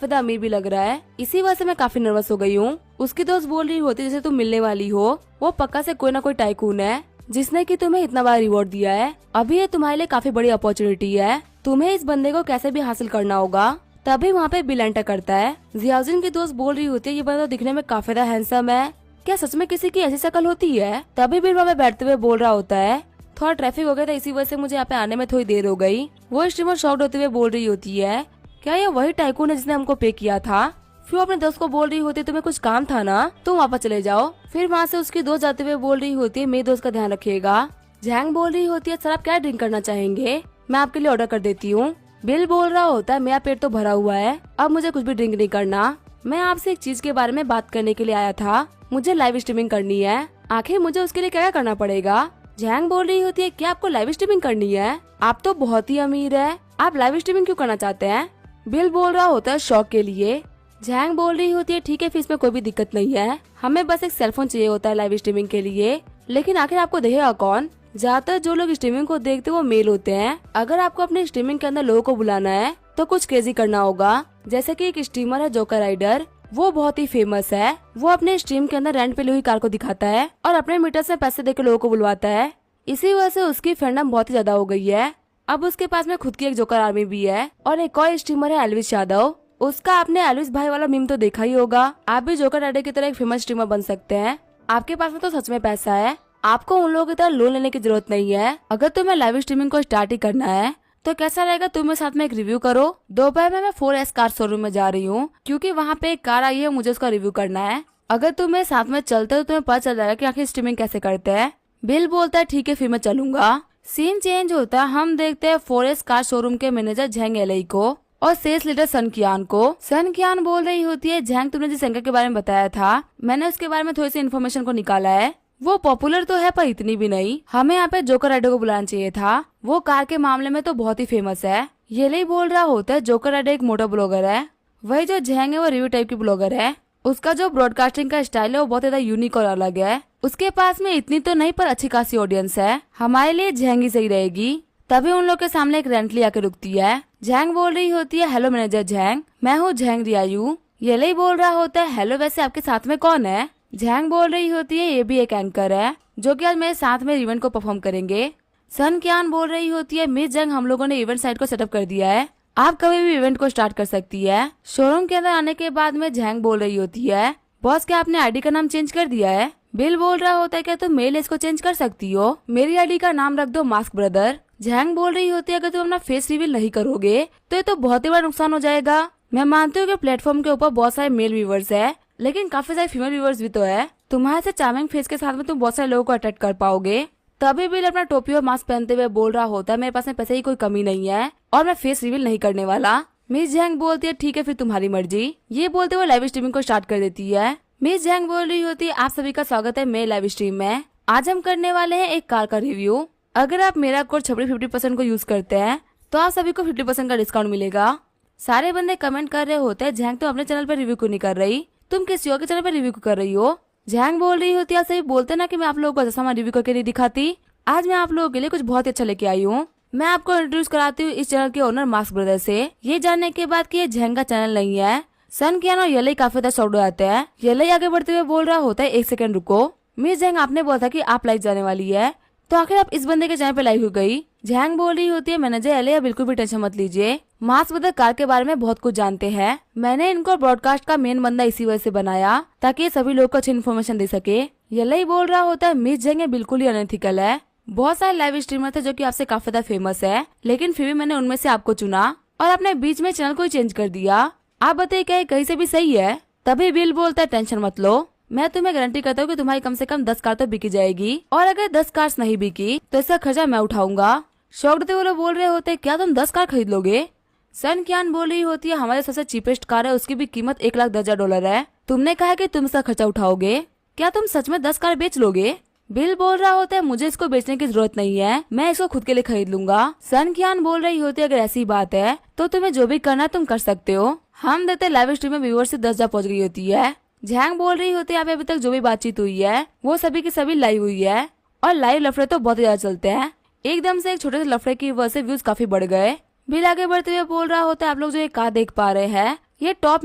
काफी ज्यादा अमीर भी लग रहा है, इसी वजह से मैं काफी नर्वस हो गई हूँ। उसकी दोस्त बोल रही होती जैसे तुम मिलने वाली हो, वो पक्का से कोई ना कोई टाइकून है जिसने कि तुम्हें इतना बड़ा रिवॉर्ड दिया है। अभी ये तुम्हारे लिए काफी बड़ी अपॉर्चुनिटी है, तुम्हें इस बंदे को कैसे भी हासिल करना होगा। तभी वहाँ पे बिल एंटर करता है। जियाउद्दीन की दोस्त बोल रही होती है ये बंदा दिखने में काफी ज्यादा हैंडसम है, क्या सच में किसी की ऐसी शक्ल होती है। तभी बिल वहाँ पे बैठते हुए बोल रहा होता है थोड़ा ट्रैफिक हो गया था, इसी वजह से मुझे यहाँ पे आने में थोड़ी देर हो गई। वो स्ट्रीमर शॉक्ड होते हुए बोल रही होती है क्या ये वही टाइकून है जिसने हमको पे किया था। फिर वो अपने दोस्त को बोल रही होती है तुम्हें कुछ काम था ना, तुम वापस चले जाओ। फिर वहाँ से उसकी दोस्त जाते हुए बोल रही होती है मेरे दोस्त का ध्यान रखिएगा। जैंग बोल रही होती है सर आप क्या ड्रिंक करना चाहेंगे, मैं आपके लिए ऑर्डर कर देती हूँ। बिल बोल रहा होता है मेरा पेट तो भरा हुआ है, अब मुझे कुछ भी ड्रिंक नहीं करना। मैं आपसे एक चीज के बारे में बात करने के लिए आया था, मुझे लाइव स्ट्रीमिंग करनी है। आखिर मुझे उसके लिए क्या करना पड़ेगा। जैंग बोल रही होती है क्या आपको लाइव स्ट्रीमिंग करनी है, आप तो बहुत ही अमीर है, आप लाइव स्ट्रीमिंग क्यों करना चाहते हैं। बिल बोल रहा होता है शौक के लिए। जैंग बोल रही होती है ठीक है फिर इसमें कोई भी दिक्कत नहीं है, हमें बस एक सेलफोन चाहिए होता है लाइव स्ट्रीमिंग के लिए। लेकिन आखिर आपको देखेगा कौन, ज्यादातर जो लोग स्ट्रीमिंग को देखते वो मेल होते हैं। अगर आपको अपने स्ट्रीमिंग के अंदर लोगों को बुलाना है तो कुछ क्रेजी करना होगा। जैसे कि एक स्ट्रीमर है जोकर राइडर, वो बहुत ही फेमस है। वो अपने स्ट्रीम के अंदर रेंट पे ली हुई कार को दिखाता है और अपने मीटर से पैसे देकर लोगों को बुलवाता है। इसी वजह से उसकी फैंडम बहुत ही ज्यादा हो गई है। अब उसके पास में खुद की एक जोकर आर्मी भी है। और एक और स्ट्रीमर है एल्विस यादव, उसका आपने एल्विस भाई वाला मीम तो देखा ही होगा। आप भी जोकर राइडर की तरह एक फेमस स्ट्रीमर बन सकते हैं। आपके पास में तो सच में पैसा है, आपको उन लोगों की तरह लोन लेने की जरूरत नहीं है। अगर तुम्हें लाइव स्ट्रीमिंग को स्टार्ट ही करना है तो कैसा रहेगा तुम्हें साथ में एक रिव्यू करो। दोपहर में मैं 4S कार शोरूम में जा रही हूँ क्योंकि वहाँ पे एक कार आई है, मुझे उसका रिव्यू करना है। अगर तुम्हें साथ में चलते तो तुम्हें पता चल जाएगा कि आखिर स्ट्रीमिंग कैसे करते हैं। बिल बोलता है ठीक है फिर मैं चलूंगा। सीन चेंज होता है, हम देखते हैं 4S कार शोरूम के मैनेजर झेंग एलई को और सेल्स लीडर सन कियान को। सन कियान बोल रही होती है झेंग तुमने जिस एंकर के बारे में बताया था मैंने उसके बारे में थोड़ी सी इन्फॉर्मेशन को निकाला है, वो पॉपुलर तो है पर इतनी भी नहीं, हमें यहाँ पे जोकर राइडर को बुलाना चाहिए था, वो कार के मामले में तो बहुत ही फेमस है। ये नहीं बोल रहा होता है जोकर राइडर एक मोटर ब्लॉगर है, वही जो झेंग है वो रिव्यू टाइप की ब्लॉगर है। उसका जो ब्रॉडकास्टिंग का स्टाइल है वो बहुत ज्यादा यूनिक और अलग है। उसके पास में इतनी तो नहीं पर अच्छी खासी ऑडियंस है, हमारे लिए झेंग ही सही रहेगी। तभी उन लोग के सामने एक रेंटली आके रुकती है। झेंग बोल रही होती है हेलो मैनेजर झेंग, मैं हूँ झेंग रियायू। ये नहीं बोल रहा होता है हेलो वैसे आपके साथ में कौन है। झेंग बोल रही होती है ये भी एक एंकर है जो कि आज मेरे साथ में इवेंट को परफॉर्म करेंगे। सन कियान बोल रही होती है मिस झेंग हम लोगों ने इवेंट साइट को सेटअप कर दिया है, आप कभी भी इवेंट को स्टार्ट कर सकती है। शोरूम के अंदर आने के बाद में झेंग बोल रही होती है बॉस क्या आपने आईडी का नाम चेंज कर दिया है। बिल बोल रहा होता है क्या तुम मेल इसको चेंज कर सकती हो, मेरी आईडी का नाम रख दो मास्क ब्रदर। झेंग बोल रही होती है अगर तुम अपना फेस रिवील नहीं करोगे तो ये तो बहुत ही बड़ा नुकसान हो जाएगा। मैं मानती हूँ कि प्लेटफॉर्म के ऊपर बहुत सारे मेल व्यूवर्स है लेकिन काफी सारे फीमेल व्यूवर्स भी तो है, तुम्हारे से चार्मिंग फेस के साथ में तुम बहुत सारे लोगों को अट्रैक्ट कर पाओगे। तभी बिल अपना टोपी और मास्क पहनते हुए बोल रहा होता है मेरे पास में पैसे की कोई कमी नहीं है और मैं फेस रिवील नहीं करने वाला। मिस झेंग बोलती है ठीक है फिर तुम्हारी मर्जी। ये बोलते हुए लाइव स्ट्रीमिंग को स्टार्ट कर देती है। मिस झेंग बोल रही होती है आप सभी का स्वागत है मेरे लाइव स्ट्रीम में। आज हम करने वाले हैं एक कार का रिव्यू। अगर आप मेरा कोड छपड़ी 50% को यूज करते हैं तो आप सभी को 50% का डिस्काउंट मिलेगा। सारे बंदे कमेंट कर रहे होते हैं झेंग तुम अपने चैनल पर रिव्यू क्यों नहीं कर रही, तुम किसी और के चैनल पर रिव्यू क्यों कर रही हो। झेंग बोल रही होती है आप सभी बोलते ना कि मैं आप लोगों को अच्छा सामान रिव्यू करके नहीं दिखाती, आज मैं आप लोगों के लिए कुछ बहुत ही अच्छा लेके आई हूँ। मैं आपको इंट्रोड्यूस कराती हूँ इस चैनल के ओनर मास्क ब्रदर से। ये जानने के बाद कि ये झेंग का चैनल नहीं है, सन कियान और येलई काफी ज्यादा शॉक्ड हो जाते हैं। येलई आगे बढ़ते हुए बोल रहा होता है एक सेकंड रुको, मिस झेंग आपने बोला था कि आप लाइव जाने वाली है तो आखिर आप इस बंदे के चैनल पे लाइव हो गई। झेंग बोल रही होती है मैनेजर येलई बिल्कुल भी टेंशन मत लीजिए, मास्क ब्रदर कार के बारे में बहुत कुछ जानते हैं, मैंने इनको ब्रॉडकास्ट का मेन बंदा इसी वजह से बनाया ताकि ये सभी लोग को अच्छी इन्फॉर्मेशन दे सके। येलई बोल रहा होता है मिस झेंग बिल्कुल ही अनएथिकल है, बहुत सारे लाइव स्ट्रीमर थे जो कि आपसे काफी ज्यादा फेमस है लेकिन फिर भी मैंने उनमें से आपको चुना और अपने बीच में चैनल को चेंज कर दिया, आप बताइए क्या कहीं से भी सही है। तभी बिल बोलता है टेंशन मत लो, मैं तुम्हें गारंटी करता हूँ कि तुम्हारी कम से कम 10 कार तो बिकी जाएगी और अगर 10 कार्स नहीं बिकी तो इसका खर्चा मैं उठाऊंगा। शॉक्ड वो लोग बोल रहे होते क्या तुम 10 कार खरीद लोगे। सन कियान बोल रही होती है हमारे सबसे चीपेस्ट कार है उसकी भी कीमत $1,10,000 है, तुमने कहा कि तुम इसका खर्चा उठाओगे, क्या तुम सच में 10 कार बेच लोगे। बिल बोल रहा होता है मुझे इसको बेचने की जरूरत नहीं है, मैं इसको खुद के लिए खरीद लूंगा। सन कियान बोल रही होती है अगर ऐसी बात है तो तुम्हें जो भी करना है तुम कर सकते हो। हम देखते लाइव स्ट्रीम में व्यूअर्स से 10,000 पहुंच गई होती है। झेंग बोल रही होती है अभी तक जो भी बातचीत हुई है वो सभी की सभी लाइव हुई है और लाइव लफड़े तो बहुत ज्यादा चलते हैं। एकदम से एक छोटे से लफड़े की वजह से व्यूज काफी बढ़ गए। बिल आगे बढ़ते हुए बोल रहा होता है आप लोग जो ये कार देख पा रहे हैं ये टॉप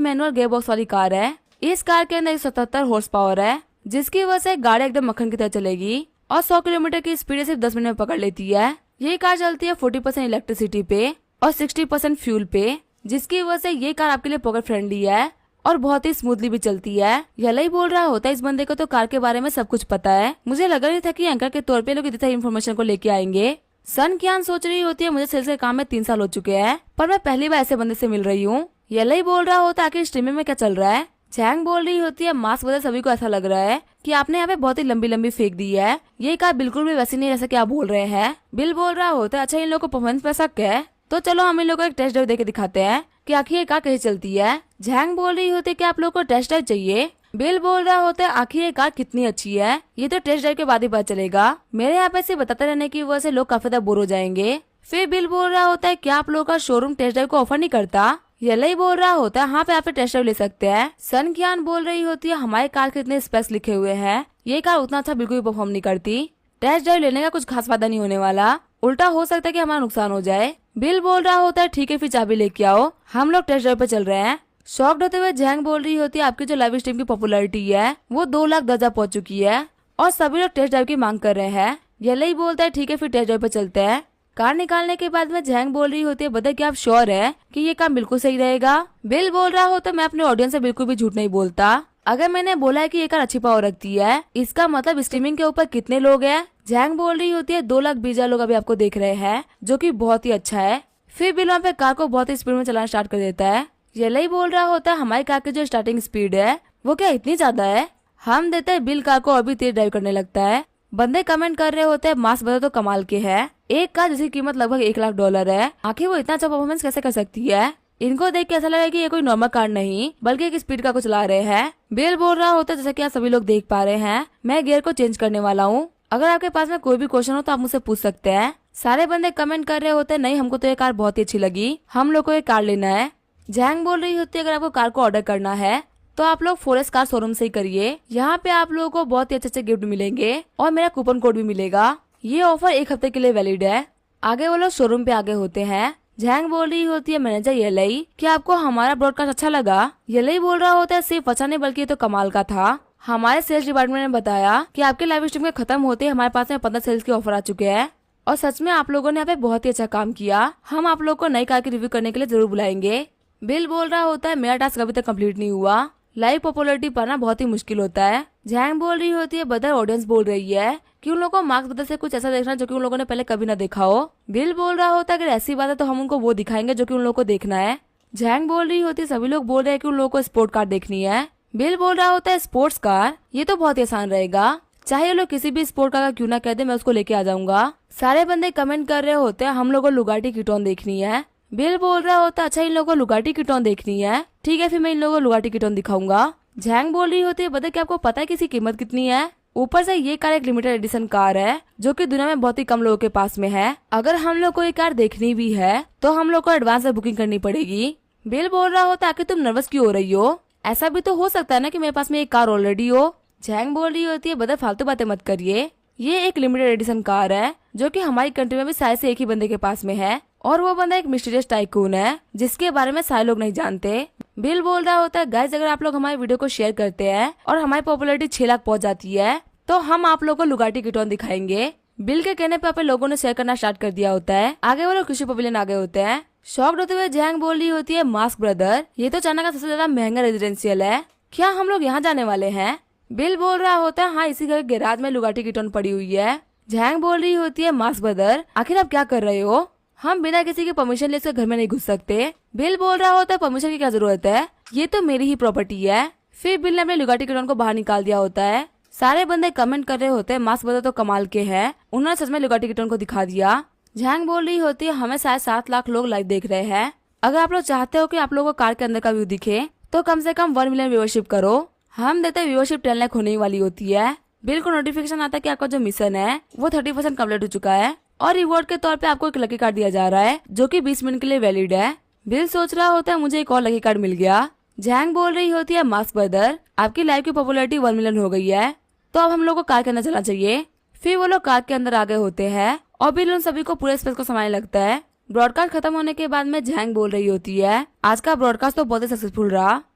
मैनुअल गियर बॉक्स वाली कार है। इस कार के अंदर 177 हॉर्स पावर है, जिसकी वजह से गाड़ी एकदम मक्खन की तरह चलेगी और 100 किलोमीटर की स्पीड सिर्फ 10 मिनट में पकड़ लेती है। ये कार चलती है 40% इलेक्ट्रिसिटी पे और 60% फ्यूल पे, जिसकी वजह से ये कार आपके लिए पॉकेट फ्रेंडली है और बहुत ही स्मूथली भी चलती है। यही ही बोल रहा होता है इस बंदे को तो कार के बारे में सब कुछ पता है। मुझे लग रही था कि एंकर के तौर पे लोग इतनी सारी इन्फॉर्मेशन को लेके आएंगे। सन कियान सोच रही होती है मुझे सेल्स के काम में 3 साल हो चुके हैं, पर मैं पहली बार ऐसे बंदे से मिल रही हूँ। यही बोल रहा होता है कि स्ट्रीमिंग में क्या चल रहा है। जैंग बोल रही होती है मास्क बदल सभी को ऐसा लग रहा है कि आपने यहाँ पे बहुत ही लंबी लंबी फेंक दी है। ये कार बिल्कुल भी वैसी नहीं जैसा कि आप बोल रहे हैं। बिल बोल रहा होता है अच्छा इन लोगों को परफॉर्मेंस पे शक है, तो चलो हम इन लोगों को एक टेस्ट ड्राइव देके दिखाते हैं कि आखिर ये कार कैसे चलती है। जैंग बोल रही होती है कि आप लोगों को टेस्ट ड्राइव चाहिए। बिल बोल रहा होता है आखिर ये कार कितनी अच्छी है ये तो टेस्ट ड्राइव के बाद ही पता चलेगा। मेरे यहाँ पे से बताते रहने की वजह से लोग काफी ज्यादा बोर हो जाएंगे। फिर बिल बोल रहा होता है क्या आप लोगों का शोरूम टेस्ट ड्राइव को ऑफर नहीं करता। यही बोल रहा होता है हाँ पे आप टेस्ट ड्राइव ले सकते हैं। सन कियान बोल रही होती है हमारे कार के इतने स्पेक्स लिखे हुए हैं, ये कार उतना अच्छा बिल्कुल भी परफॉर्म नहीं करती। टेस्ट ड्राइव लेने का कुछ खास फायदा नहीं होने वाला, उल्टा हो सकता है कि हमारा नुकसान हो जाए। बिल बोल रहा होता है ठीक है फिर चाबी लेके आओ, हम लोग टेस्ट ड्राइव पे चल रहे हैं। शॉक्ड होते हुए जैंग बोल रही होती है आपकी जो लाइव स्ट्रीम की पॉपुलैरिटी है वो 2,10,000 पहुंच चुकी है और सभी लोग टेस्ट ड्राइव की मांग कर रहे हैं। यही बोलता है ठीक है फिर टेस्ट ड्राइव पे चलते हैं। कार निकालने के बाद में जैंग बोल रही होती है बता क्या आप श्योर है कि ये काम बिल्कुल सही रहेगा। बिल बोल रहा होता है मैं अपने ऑडियंस से बिल्कुल भी झूठ नहीं बोलता। अगर मैंने बोला है कि ये कार अच्छी पावर रखती है इसका मतलब स्ट्रीमिंग के ऊपर कितने लोग हैं। जैंग बोल रही होती है 2,20,000 लोग अभी आपको देख रहे हैं, जो कि बहुत ही अच्छा है। फिर बिल वहाँ पे कार को बहुत ही स्पीड में चलाना स्टार्ट कर देता है। यही बोल रहा होता है हमारी कार की जो स्टार्टिंग स्पीड है वो क्या इतनी ज्यादा है। हम देते हैं बिल कार को अभी तेज ड्राइव करने लगता है। बंदे कमेंट कर रहे होते हैं मास्क बदल तो कमाल के है, एक कार जिसकी कीमत लगभग $1,00,000 है, आखिर वो इतना अच्छा परफॉर्मेंस कैसे कर सकती है। इनको देख के ऐसा लगा कि ये कोई नॉर्मल कार नहीं बल्कि एक स्पीड कार को चला रहे हैं। बिल बोल रहा होता है जैसा कि आप सभी लोग देख पा रहे हैं मैं गियर को चेंज करने वाला हूँ, अगर आपके पास में कोई भी क्वेश्चन हो तो आप मुझसे पूछ सकते हैं। सारे बंदे कमेंट कर रहे होते हैं नहीं हमको तो ये कार बहुत ही अच्छी लगी, हम लोग को ये कार लेना है। जैंग बोल रही होती है अगर आपको कार को ऑर्डर करना है तो आप लोग फॉरेस्ट कार शोरूम से ही करिए, यहाँ पे आप लोगों को बहुत ही अच्छे अच्छे गिफ्ट मिलेंगे और मेरा कूपन कोड भी मिलेगा। ये ऑफर 1 हफ्ते के लिए वैलिड है। आगे वो लोग शोरूम पे आगे होते हैं। जैंग बोल रही होती है मैनेजर यही कि आपको हमारा ब्रॉडकास्ट अच्छा लगा। यही बोल रहा होता है सिर्फ अच्छा नहीं बल्कि ये तो कमाल का था। हमारे सेल्स डिपार्टमेंट ने बताया कि आपके लाइव स्ट्रीम के खत्म होते ही हमारे पास में 15 सेल्स के ऑफर आ चुके हैं और सच में आप लोगों ने यहाँ पे बहुत ही अच्छा काम किया। हम आप लोग को नई कार की रिव्यू करने के लिए जरूर बुलाएंगे। बिल बोल रहा होता है मेरा टास्क अभी तक कंप्लीट नहीं हुआ, लाइव पॉपुलैरिटी पाना बहुत ही मुश्किल होता है। जैंग बोल रही होती है बदर ऑडियंस बोल रही है कि उन लोगों को मार्क्स बदल से कुछ ऐसा देखना जो कि उन लोगों ने पहले कभी ना देखा हो। बिल बोल रहा होता है अगर ऐसी बात है तो हम उनको वो दिखाएंगे जो कि उन लोगों को देखना है। जैंग बोल रही होती है सभी लोग बोल रहे हैं कि उन लोगों को स्पोर्ट कार देखनी है। बिल बोल रहा होता है स्पोर्ट्स कार ये तो बहुत ही आसान रहेगा, चाहे लोग किसी भी स्पोर्ट कार का क्यों ना कह दे मैं उसको लेके आ जाऊंगा। सारे बंदे कमेंट कर रहे होते हैं हम लोगों को लुगाटी कीटोन देखनी है। बिल बोल रहा होता है अच्छा इन लोगों को लुगाटी कीटोन देखनी है, ठीक है फिर मैं इन लोगों को लुगाटी कीटोन दिखाऊंगा। जैंग बोल रही होती है बता क्या आपको पता है कि इसकी कीमत कितनी है। ऊपर से ये कार एक लिमिटेड एडिशन कार है जो कि दुनिया में बहुत ही कम लोगों के पास में है। अगर हम लोग को ये कार देखनी भी है तो हम लोग को एडवांस में बुकिंग करनी पड़ेगी। बिल बोल रहा होता है आखिर तुम नर्वस क्यों हो रही हो, ऐसा भी तो हो सकता है ना कि मेरे पास में एक कार ऑलरेडी हो। जैंग बोल रही होती है बदर फालतू बातें मत करिए, ये एक लिमिटेड एडिशन कार है जो कि हमारी कंट्री में भी शायद से एक ही बंदे के पास में है और वो बंदा एक मिस्टीरियस टाइकून है जिसके बारे में सारे लोग नहीं जानते। बिल बोल रहा होता है गाइस अगर आप लोग हमारे वीडियो को शेयर करते हैं और हमारी पॉपुलैरिटी 6 लाख पहुंच जाती है तो हम आप लोगों को लुगाटी कीटोन दिखाएंगे। बिल के कहने पे लोगों ने शेयर करना स्टार्ट कर दिया होता है। आगे वो लोग कृषि पवेलियन आगे होते हैं। शॉक्ड होते हुए जैंग बोल रही होती है मास्क ब्रदर ये तो चाइना का सबसे ज्यादा महंगा रेजिडेंशियल है, क्या हम लोग यहाँ जाने वाले हैं। बिल बोल रहा होता है हाँ इसी घर के गैराज में लुगाटी कीटोन पड़ी हुई है। जैंग बोल रही होती है मास्क ब्रदर आखिर आप क्या कर रहे हो, हम बिना किसी की परमिशन ले घर में नहीं घुस सकते। बिल बोल रहा होता है परमिशन की क्या जरूरत है, ये तो मेरी ही प्रॉपर्टी है। फिर बिल ने अपने लुगाटी कीटोन को बाहर निकाल दिया होता है। सारे बंदे कमेंट कर रहे होते हैं मास्क ब्रदर तो कमाल के हैं, उन्होंने सच में लुगाटी कीटोन को दिखा दिया। जैंग बोल रही होती है हमें शायद 7 लाख लोग लाइव देख रहे हैं, अगर आप लोग चाहते हो कि आप लोगों को कार के अंदर का व्यू दिखे तो कम से कम 1 मिलियन व्यूअरशिप करो। हम देते व्यूअरशिप 10 लाख होने वाली होती है। बिल को नोटिफिकेशन आता है कि आपका जो मिशन है वो 30% कम्प्लीट हो चुका है और रिवॉर्ड के तौर पे आपको एक लकी कार्ड दिया जा रहा है जो कि 20 मिनट के लिए वैलिड है। बिल सोच रहा होता है मुझे एक और लकी कार्ड मिल गया। जैंग बोल रही होती है मास्क ब्रदर आपकी लाइव की पॉपुलैरिटी 1 मिलियन हो गई है तो अब हम लोग को कार के अंदर चलना चाहिए। फिर वो लोग कार के अंदर आगे होते हैं और बिल उन सभी को पूरे स्पेस को संभालने लगता है। ब्रॉडकास्ट खत्म होने के बाद में जैंग बोल रही होती है, आज का ब्रॉडकास्ट तो बहुत ही सक्सेसफुल रहा।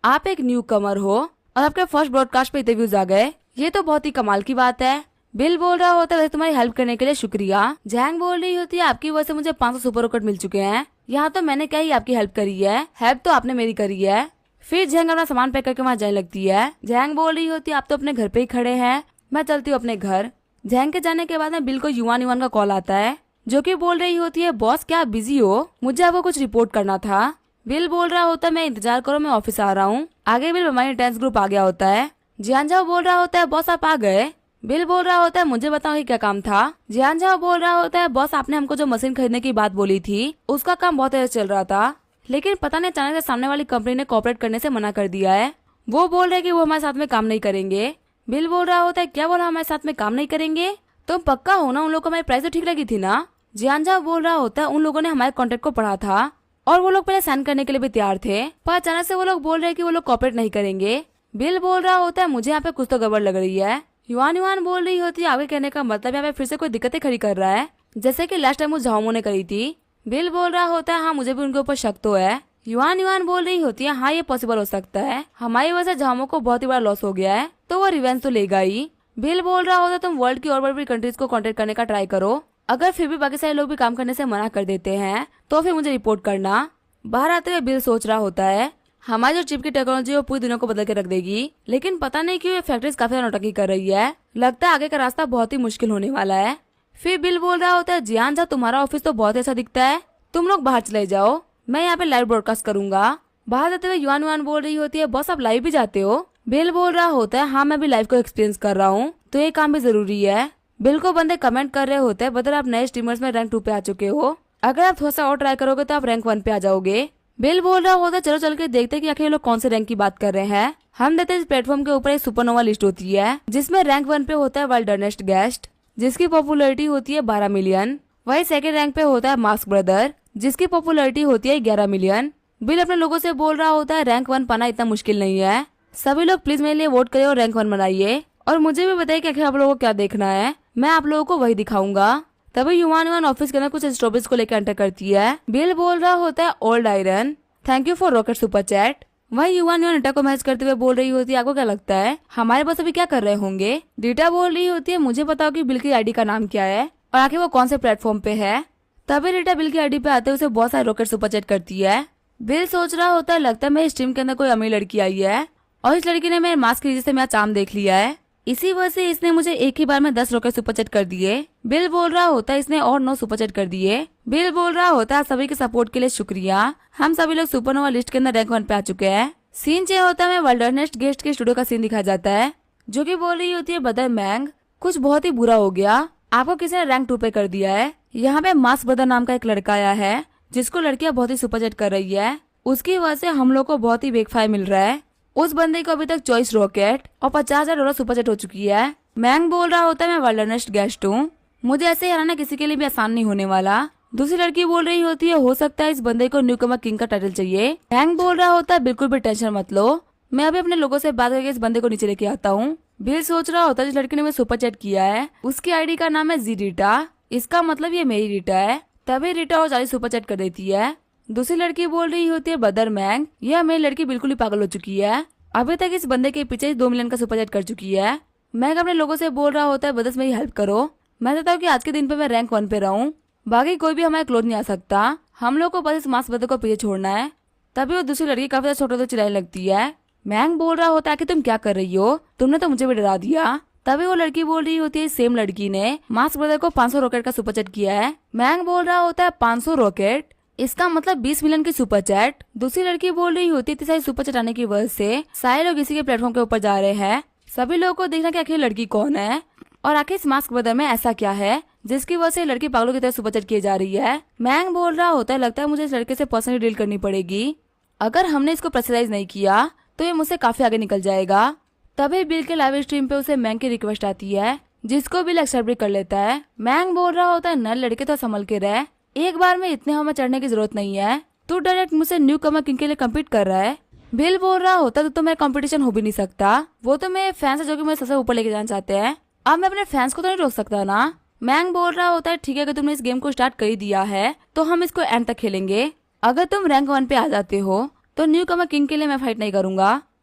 आप एक न्यू कमर हो और आपके फर्स्ट ब्रॉडकास्ट पे इतने व्यूज आ गए, ये तो बहुत ही कमाल की बात है। बिल बोल रहा होता है, तुम्हारी हेल्प करने के लिए शुक्रिया। जैंग बोल रही होती है, आपकी वजह से मुझे 500 सुपर रॉकेट मिल चुके हैं। यहाँ तो मैंने क्या ही आपकी हेल्प करी है, हेल्प तो आपने मेरी करी है। फिर जैंग अपना सामान पैक करके वहाँ जाने लगती है। जैंग बोल रही होती है, आप तो अपने घर पे ही खड़े हैं, मैं चलती हूँ अपने घर। जैंग के जाने के बाद में बिल को युवान युवान का कॉल आता है, जो कि बोल रही होती है, बॉस क्या आप बिजी हो, मुझे आपको कुछ रिपोर्ट करना था। बिल बोल रहा होता है, मैं इंतजार करो, मैं ऑफिस आ रहा हूँ। आगे बिल हमारी डांस ग्रुप आ गया होता है। जियान झाओ बोल रहा होता है, बॉस आप आ गए। बिल बोल रहा होता है, मुझे बताओ कि क्या काम था। जियान झाओ बोल रहा होता है, बॉस आपने हमको जो मशीन खरीदने की बात बोली थी उसका काम बहुत तेज चल रहा था, लेकिन पता नहीं अचानक से सामने वाली कंपनी ने कॉपरेट करने से मना कर दिया है। वो बोल रहे कि वो हमारे साथ में काम नहीं करेंगे। बिल बोल रहा होता है, क्या बोला हमारे साथ में काम नहीं करेंगे, तो पक्का हो ना, उन लोगों को हमारी प्राइस तो ठीक लगी थी ना। जियान झाओ बोल रहा होता है, उन लोगों ने हमारे कॉन्ट्रैक्ट को पढ़ा था और वो लोग पहले साइन करने के लिए भी तैयार थे, पर अचानक से वो लोग बोल रहे हैं कि वो लोग कॉपरेट नहीं करेंगे। बिल बोल रहा होता है, मुझे यहाँ पे कुछ तो गड़बड़ लग रही है। युवान युवान बोल रही होती है, आगे कहने का मतलब यहाँ पे फिर से कोई दिक्कतें खड़ी कर रहा है, जैसे कि लास्ट टाइम उस झाओमो ने करी थी। बिल बोल रहा होता है, हाँ मुझे भी उनके ऊपर शक तो है। युवान युवान बोल रही होती है, हाँ ये पॉसिबल हो सकता है, हमारी वजह से झाओमो को बहुत ही बड़ा लॉस हो गया है, तो वो रिवेंज तो लेगा ही। बिल बोल रहा होता है, तुम वर्ल्ड की और बड़ी कंट्रीज को कॉन्टेक्ट करने का ट्राई करो, अगर फिर भी बाकी सारे लोग भी काम करने से मना कर देते हैं तो फिर मुझे रिपोर्ट करना। बाहर आते हुए बिल सोच रहा होता है, हमारी जो चिप की टेक्नोलॉजी वो पूरी दुनिया को बदल के रख देगी, लेकिन पता नहीं क्यों ये फैक्ट्रीज काफी ज्यादा नौटंकी कर रही है, लगता है आगे का रास्ता बहुत ही मुश्किल होने वाला है। फिर बिल बोल रहा होता है, जियान झा तुम्हारा ऑफिस तो बहुत अच्छा दिखता है, तुम लोग बाहर चले जाओ, मैं यहाँ पे लाइव ब्रॉडकास्ट करूंगा। बाहर जाते हुए युवान युवान बोल रही होती है, बॉस आप लाइव भी जाते हो। बिल बोल रहा होता है, हाँ मैं भी लाइव को एक्सपीरियंस कर रहा हूँ, तो ये काम भी जरूरी है। बिल को बंदे कमेंट कर रहे होते हैं, बदर आप नए स्ट्रीमर्स में रैंक 2 पे आ चुके हो, अगर आप थोड़ा सा और ट्राई करोगे तो आप रैंक 1 पे आ जाओगे। बिल बोल रहा होता है, चलो चल के देखते हैं कि आखिर ये लोग कौन से रैंक की बात कर रहे हैं। हम देखते हैं इस प्लेटफॉर्म के ऊपर एक सुपरनोवा लिस्ट होती है, जिसमें रैंक 1 पे होता है वर्ल्ड अर्नेस्ट गेस्ट, जिसकी पॉपुलैरिटी होती है 12 मिलियन। वही सेकंड रैंक पे होता है मास्क ब्रदर, जिसकी पॉपुलैरिटी होती है 11 मिलियन। बिल अपने लोगों से बोल रहा होता है, रैंक 1 पाना इतना मुश्किल नहीं है, सभी लोग प्लीज मेरे लिए वोट करें और रैंक 1 बनाइए, और मुझे भी बताइए कि आखिर आप लोगों को क्या देखना है, मैं आप लोगों को वही दिखाऊंगा। तभी युवान युवान ऑफिस के अंदर कुछ स्ट्रॉबेरीज को लेकर एंटर करती है। बिल बोल रहा होता है, old iron thank you for rocket super chat. वही युवान युवान रीटा को मैसेज करते हुए बोल रही होती है, आपको क्या लगता है हमारे पास अभी क्या कर रहे होंगे। रीटा बोल रही होती है, मुझे बताओ कि बिल की आईडी का नाम क्या है और आखिर वो कौन से प्लेटफॉर्म पे है। तभी रीटा बिल की आईडी पे आते हुए उसे बहुत सारे रॉकेट सुपर चैट करती है। बिल सोच रहा होता है, लगता है मेरी स्ट्रीम के अंदर कोई अमीर लड़की आई है और इस लड़की ने मेरे मास्क की वजह से मेरा चाम देख लिया है, इसी वजह से इसने मुझे एक ही बार में 10 रॉकेट सुपर चैट कर दिए। बिल बोल रहा होता है, इसने और 9 सुपर चैट कर दिए। बिल बोल रहा होता है, सभी के सपोर्ट के लिए शुक्रिया, हम सभी लोग सुपरनोवा लिस्ट के अंदर रैंक 1 पे आ चुके हैं। सीन चेंज होता है, वर्ल्ड अर्नेस्ट गेस्ट के स्टूडियो का सीन दिखाया जाता है, जो कि बोल रही होती है, ब्रदर मैंग कुछ बहुत ही बुरा हो गया, आपको किसी ने रैंक 2 पे कर दिया है। यहाँ पे मास्क ब्रदर नाम का एक लड़का आया है, जिसको लड़कियां बहुत ही सुपर चैट कर रही है, उसकी वजह से हम लोग को बहुत ही बेकफायर मिल रहा है। उस बंदे को अभी तक 24 रॉकेट और $50,000 सुपर चैट हो चुकी है। मैंग बोल रहा होता है, मैं वर्ल्ड अर्नेस्ट गेस्ट हूँ, मुझे ऐसे हराना किसी के लिए भी आसान नहीं होने वाला। दूसरी लड़की बोल रही होती है, हो सकता है इस बंदे को न्यूकमर किंग का टाइटल चाहिए। मैंग बोल रहा होता है, बिल्कुल भी टेंशन मत लो, मैं अभी अपने लोगों से बात करके इस बंदे को नीचे लेके आता हूँ। बिल सोच रहा होता है, जिस लड़की ने मुझे सुपर चैट किया है उसकी आईडी का नाम है जी रीटा, इसका मतलब ये मेरी रीटा है। तभी रीटा और 40 सुपर चैट कर देती है। दूसरी लड़की बोल रही होती है, ब्रदर मैंग यह मेरी लड़की बिल्कुल ही पागल हो चुकी है, अभी तक इस बंदे के पीछे 2 मिलियन का सुपर चैट कर चुकी है। मैंग अपने लोगों से बोल रहा होता है, ब्रदर्स मेरी हेल्प करो, मैं चाहता हूँ कि आज के दिन पे मैं रैंक 1 पे रहूं, बाकी कोई भी हमारे क्लोज नहीं आ सकता, हम लोग को बस इस मास्क ब्रदर को पीछे छोड़ना है। तभी वो दूसरी लड़की काफी छोटे तो चिल्लाने लगती है। मैंग बोल रहा होता है कि तुम क्या कर रही हो, तुमने तो मुझे भी डरा दिया। तभी वो लड़की बोल रही होती है, सेम लड़की ने मास्क ब्रदर को 500 रॉकेट का सुपर चैट किया है। मैंग बोल रहा होता है, 500 रॉकेट, इसका मतलब 20 मिलियन की सुपर चैट। दूसरी लड़की बोल रही होती है, इतनी सारी सुपर चैट आने की वजह से सारे लोग इसी के प्लेटफॉर्म के ऊपर जा रहे हैं, सभी लोगों को देखना कि आखिर लड़की कौन है और आखिर इस मास्क ब्रदर में ऐसा क्या है जिसकी वजह से लड़की पागलों की तरह सुपर चैट किए जा रही है। मैंग बोल रहा होता है, लगता है मुझे इस लड़के से पर्सनली डील करनी पड़ेगी, अगर हमने इसको प्रेशराइज नहीं किया तो ये मुझसे काफी आगे निकल जाएगा। तभी बिल के लाइव स्ट्रीम पे उसे मैंग की रिक्वेस्ट आती है, जिसको बिल एक्सेप्ट भी कर लेता है। मैंग बोल रहा होता है, नर लड़के तो संभल के रहे, एक बार में इतने हमें चढ़ने की जरूरत नहीं है, तू डायरेक्ट मुझसे न्यू कमर किंग के लिए कम्पीट कर रहा है। बिल बोल रहा होता तो मेरा कंपटीशन हो भी नहीं सकता, वो तो मेरे फैंस है जो कि मुझे सबसे ऊपर लेके जाना चाहते हैं, अब मैं अपने फैंस को तो नहीं रोक सकता ना। मैंग बोल रहा होता है ठीक है, अगर तुमने इस गेम को स्टार्ट कर ही दिया है तो हम इसको एंड तक खेलेंगे। अगर तुम रैंक 1 पे आ जाते हो तो न्यू कमर किंग के लिए मैं फाइट नहीं करूंगा,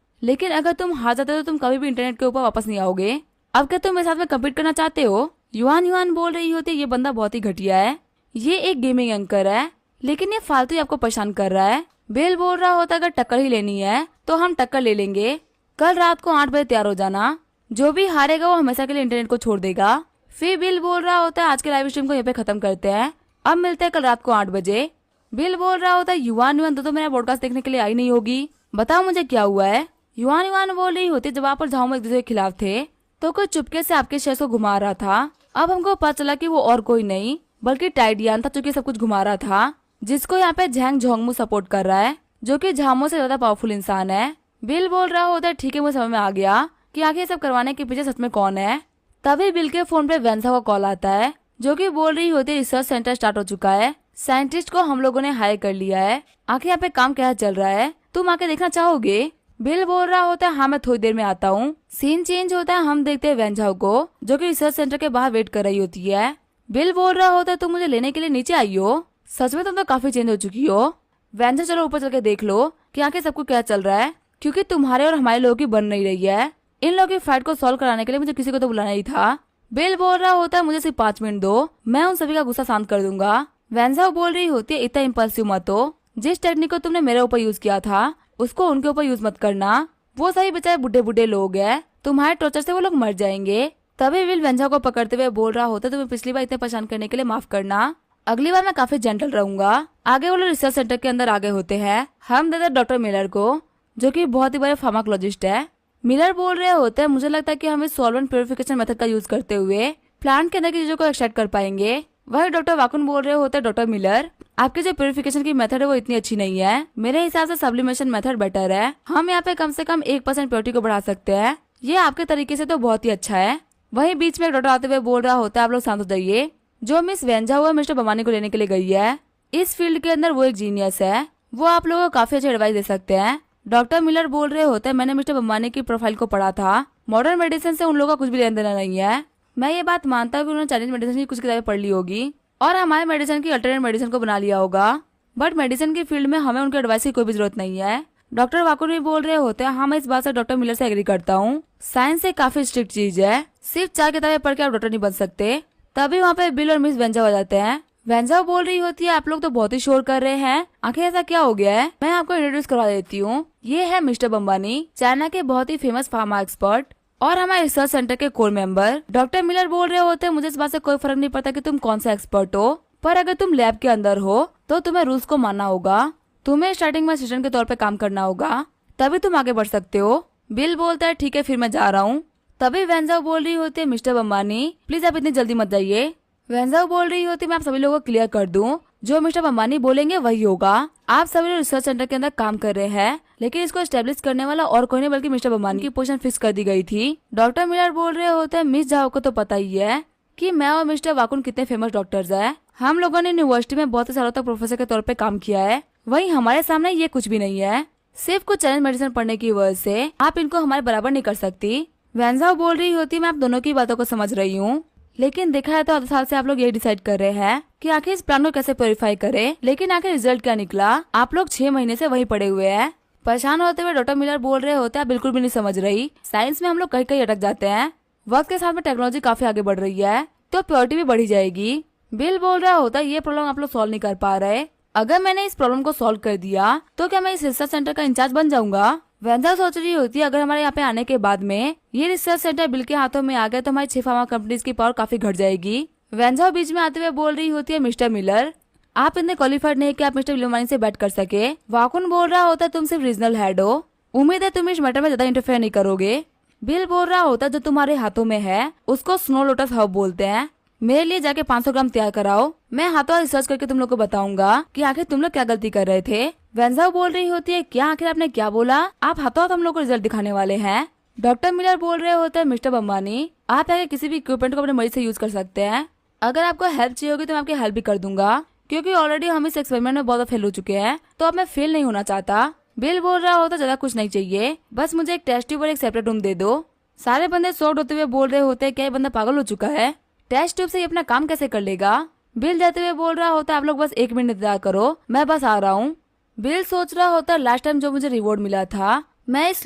लेकिन अगर तुम हार जाते हो तो तुम कभी भी इंटरनेट के ऊपर वापस नहीं आओगे। अब क्या तुम मेरे साथ में कम्पीट करना चाहते हो? युआन युआन बोल रही होती है ये बंदा बहुत ही घटिया है, ये एक गेमिंग एंकर है लेकिन ये फालतू ही आपको परेशान कर रहा है। बिल बोल रहा होता है अगर टक्कर ही लेनी है तो हम टक्कर ले लेंगे, कल रात को 8 बजे तैयार हो जाना, जो भी हारेगा वो हमेशा के लिए इंटरनेट को छोड़ देगा। फिर बिल बोल रहा होता है आज के लाइव स्ट्रीम को यहाँ पे खत्म करते हैं, अब मिलते हैं कल रात को 8 बजे। बिल बोल रहा होता है युआन युआन तो मेरा पॉडकास्ट देखने के लिए आई नहीं होगी, बताओ मुझे क्या हुआ है? युआन युआन बोल रही होती जब आप और झाओ एक दूसरे के खिलाफ थे तो कोई चुपके से आपके शेयर को घुमा रहा था। अब हमको पता चला कि वो और कोई नहीं बल्कि टाइडियन था जो कि सब कुछ घुमा रहा था, जिसको यहाँ पे झैंग झोंगमू सपोर्ट कर रहा है जो कि झामो से ज्यादा पावरफुल इंसान है। बिल बोल रहा होता है ठीक है, मुझे समझ में आ गया कि आखिर सब करवाने के पीछे सच में कौन है। तभी बिल के फोन पे वेंसा का कॉल आता है जो कि बोल रही होती है रिसर्च सेंटर स्टार्ट हो चुका है, साइंटिस्ट को हम लोगों ने हायर कर लिया है, आखिर यहाँ पे काम क्या चल रहा है, तुम आके देखना चाहोगे? बिल बोल रहा होता है हाँ मैं थोड़ी देर में आता हूँ। सीन चेंज होता है, हम देखते हैं वेंझाओ को जो कि रिसर्च सेंटर के बाहर वेट कर रही होती है। बिल बोल रहा होता है तुम मुझे लेने के लिए नीचे आई हो, सच में तुम तो काफी चेंज हो चुकी हो। वेंझा चलो ऊपर चल के देख लो कि आखिर सबको क्या चल रहा है, क्योंकि तुम्हारे और हमारे लोगों की बन नहीं रही है। इन लोगों की फाइट को सॉल्व कराने के लिए मुझे किसी को तो बुलाना ही था। बिल बोल रहा होता है मुझे सिर्फ 5 मिनट दो, मैं उन सभी का गुस्सा शांत कर दूंगा। वेंझा बोल रही होती है इतना इम्पल्सिव मत हो, जिस टेक्निक को तुमने मेरे ऊपर यूज किया था उसको उनके ऊपर यूज मत करना, वो सही बेचारे बुढ़े बुढ़े लोग हैं, तुम्हारे टॉर्चर से वो लोग मर जाएंगे। तभी विल वेंझा को पकड़ते हुए बोल रहा होता तुम्हें पिछली बार इतने परेशान करने के लिए माफ करना, अगली बार मैं काफी जेंटल रहूंगा। आगे वो लोग रिसर्च सेंटर के अंदर आगे होते हैं, हम देते डॉक्टर मिलर को जो कि बहुत ही बड़े फार्माकोलॉजिस्ट है। मिलर बोल रहे होते हैं मुझे लगता है कि हम इस सॉल्वेंट प्योरिफिकेशन मेथड का यूज करते हुए प्लांट के अंदर की चीजों को एक्सट्रैक्ट कर पाएंगे। वही डॉक्टर वाकुन बोल रहे होते हैं डॉक्टर मिलर आपकी जो प्योरिफिकेशन की मेथड है वो इतनी अच्छी नहीं है, मेरे हिसाब से सब्लिमेशन मेथड बेटर है, हम यहाँ पे कम से कम 1% प्योरिटी को बढ़ा सकते हैं, ये आपके तरीके से तो बहुत ही अच्छा है। वही बीच में एक डॉक्टर आते हुए बोल रहा होता है आप लोग शांत हो जाइए, जो मिस वेंझा हुआ मिस्टर बमानी को लेने के लिए गई है, इस फील्ड के अंदर वो एक जीनियस है, वो आप लोगों को काफी अच्छी एडवाइस दे सकते हैं। डॉक्टर मिलर बोल रहे होते हैं मैंने मिस्टर बमानी की प्रोफाइल को पढ़ा था, मॉडर्न मेडिसिन से उन लोगों का कुछ भी लेना देना नहीं है। मैं ये बात मानता हूँ कि उन्होंने चाइनीज मेडिसिन की कुछ किताबें पढ़ ली होगी और हमारे मेडिसिन की अल्टरनेट मेडिसिन को बना लिया होगा, बट मेडिसिन की फील्ड में हमें उनके एडवाइस की कोई भी जरूरत नहीं है। डॉक्टर वाकुन भी बोल रहे होते हैं हाँ मैं इस बात से डॉक्टर मिलर से एग्री करता हूँ, साइंस एक काफी स्ट्रिक्ट चीज है, सिर्फ 4 किताबें पढ़ के आप डॉक्टर नहीं बन सकते। तभी वहाँ पे बिल और मिस वेंझा हो जाते हैं। वेंझा बोल रही होती है आप लोग तो बहुत ही शोर कर रहे हैं, आखिर ऐसा क्या हो गया है? मैं आपको इंट्रोड्यूस करवा देती हूँ, ये है मिस्टर बम्बानी, चाइना के बहुत ही फेमस फार्मा एक्सपर्ट और हमारे रिसर्च सेंटर के कोर मेंबर। डॉक्टर मिलर बोल रहे होते हैं मुझे इस बात से कोई फर्क नहीं पड़ता कि तुम कौन सा एक्सपर्ट हो, पर अगर तुम लैब के अंदर हो तो तुम्हें रूल्स को मानना होगा, तुम्हें स्टार्टिंग में असिस्टेंट के तौर पे काम करना होगा, तभी तुम आगे बढ़ सकते हो। बिल बोलता है ठीक है फिर मैं जा रहा हूँ। तभी वेंझा बोल रही होती है मिस्टर बम्बानी प्लीज आप इतनी जल्दी मत जाइए। वेंझा बोल रही होती मैं आप सभी लोगों को क्लियर कर दूं, जो मिस्टर बम्बानी बोलेंगे वही होगा। आप सभी लोग रिसर्च सेंटर के अंदर काम कर रहे हैं, लेकिन इसको एस्टेब्लिश करने वाला और कोई नहीं बल्कि मिस्टर बम्बानी की पोजीशन फिक्स कर दी गई थी। डॉक्टर मिलर बोल रहे होते हैं मिस झाओ को तो पता ही है कि मैं और मिस्टर वाकुन कितने फेमस डॉक्टर्स हैं, हम लोगों ने यूनिवर्सिटी में बहुत सालों तक प्रोफेसर के तौर पे काम किया है, वही हमारे सामने ये कुछ भी नहीं है, सिर्फ कुछ चाइनीज मेडिसिन पढ़ने की वजह से आप इनको हमारे बराबर नहीं कर सकती। वेंझा बोल रही होती मैं आप दोनों की बातों को समझ रही हूँ, लेकिन देखा है तो आधे साल से आप लोग ये डिसाइड कर रहे हैं कि आखिर इस प्लान को कैसे प्योरीफाई करें, लेकिन आखिर रिजल्ट क्या निकला? आप लोग 6 महीने से वहीं पड़े हुए हैं। परेशान होते हुए डॉक्टर मिलर बोल रहे होते हैं बिल्कुल भी नहीं समझ रही, साइंस में हम लोग कहीं कहीं अटक जाते हैं, वक्त के साथ में टेक्नोलॉजी काफी आगे बढ़ रही है तो प्योरिटी भी बढ़ी जाएगी। बिल बोल रहा होता है ये प्रॉब्लम आप लोग सॉल्व नहीं कर पा रहे, अगर मैंने इस प्रॉब्लम को सॉल्व कर दिया तो क्या मैं इस रिसर्च सेंटर का इंचार्ज बन जाऊंगा? वेंझा सोच रही होती है अगर हमारे यहाँ पे आने के बाद में ये रिसर्च सेंटर बिल के हाथों में आ गया तो हमारी 6 फार्मा कंपनीज की पावर काफी घट जाएगी। वेंझा बीच में आते हुए बोल रही होती है मिस्टर मिलर आप इतने क्वालिफाइड नहीं कि आप मिस्टर विलोमानी से बैट कर सके। वाकुन बोल रहा होता है तुम सिर्फ रीजनल हेड हो, उम्मीद है तुम इस मैटर में ज्यादा इंटरफेयर नहीं करोगे। बिल बोल रहा होता है जो तुम्हारे हाथों में है उसको स्नो लोटस हब बोलते हैं, मेरे लिए जाके 500 ग्राम तैयार कराओ, मैं हाथों रिसर्च करके तुम लोग को बताऊंगा कि आखिर तुम लोग क्या गलती कर रहे थे। वेंझा बोल रही होती है क्या आखिर आपने क्या बोला, आप हाथों हम लोग को रिजल्ट दिखाने वाले हैं। डॉक्टर मिलर बोल रहे होते हैं मिस्टर बम्बानी आप आगे किसी भी इक्विपमेंट को अपने मरीज से यूज कर सकते हैं, अगर आपको हेल्प चाहिए होगी तो मैं आपकी हेल्प भी कर दूंगा, क्योंकि ऑलरेडी हम इस एक्सपेरिमेंट में बहुत फेल हो चुके हैं तो अब मैं फेल नहीं होना चाहता। बिल बोल रहा होता ज्यादा कुछ नहीं चाहिए, बस मुझे एक टेस्ट ट्यूब और एक सेपरेट रूम दे दो। सारे बंदे शॉक्ड होते हुए बोल रहे होते हैं क्या ये बंदा पागल हो चुका है, टेस्ट ट्यूब से ये अपना काम कैसे कर लेगा। बिल जाते हुए बोल रहा होता है आप लोग बस 1 मिनट इंतजार करो, मैं बस आ रहा हूँ। बिल सोच रहा होता है लास्ट टाइम जो मुझे रिवॉर्ड मिला था मैं इस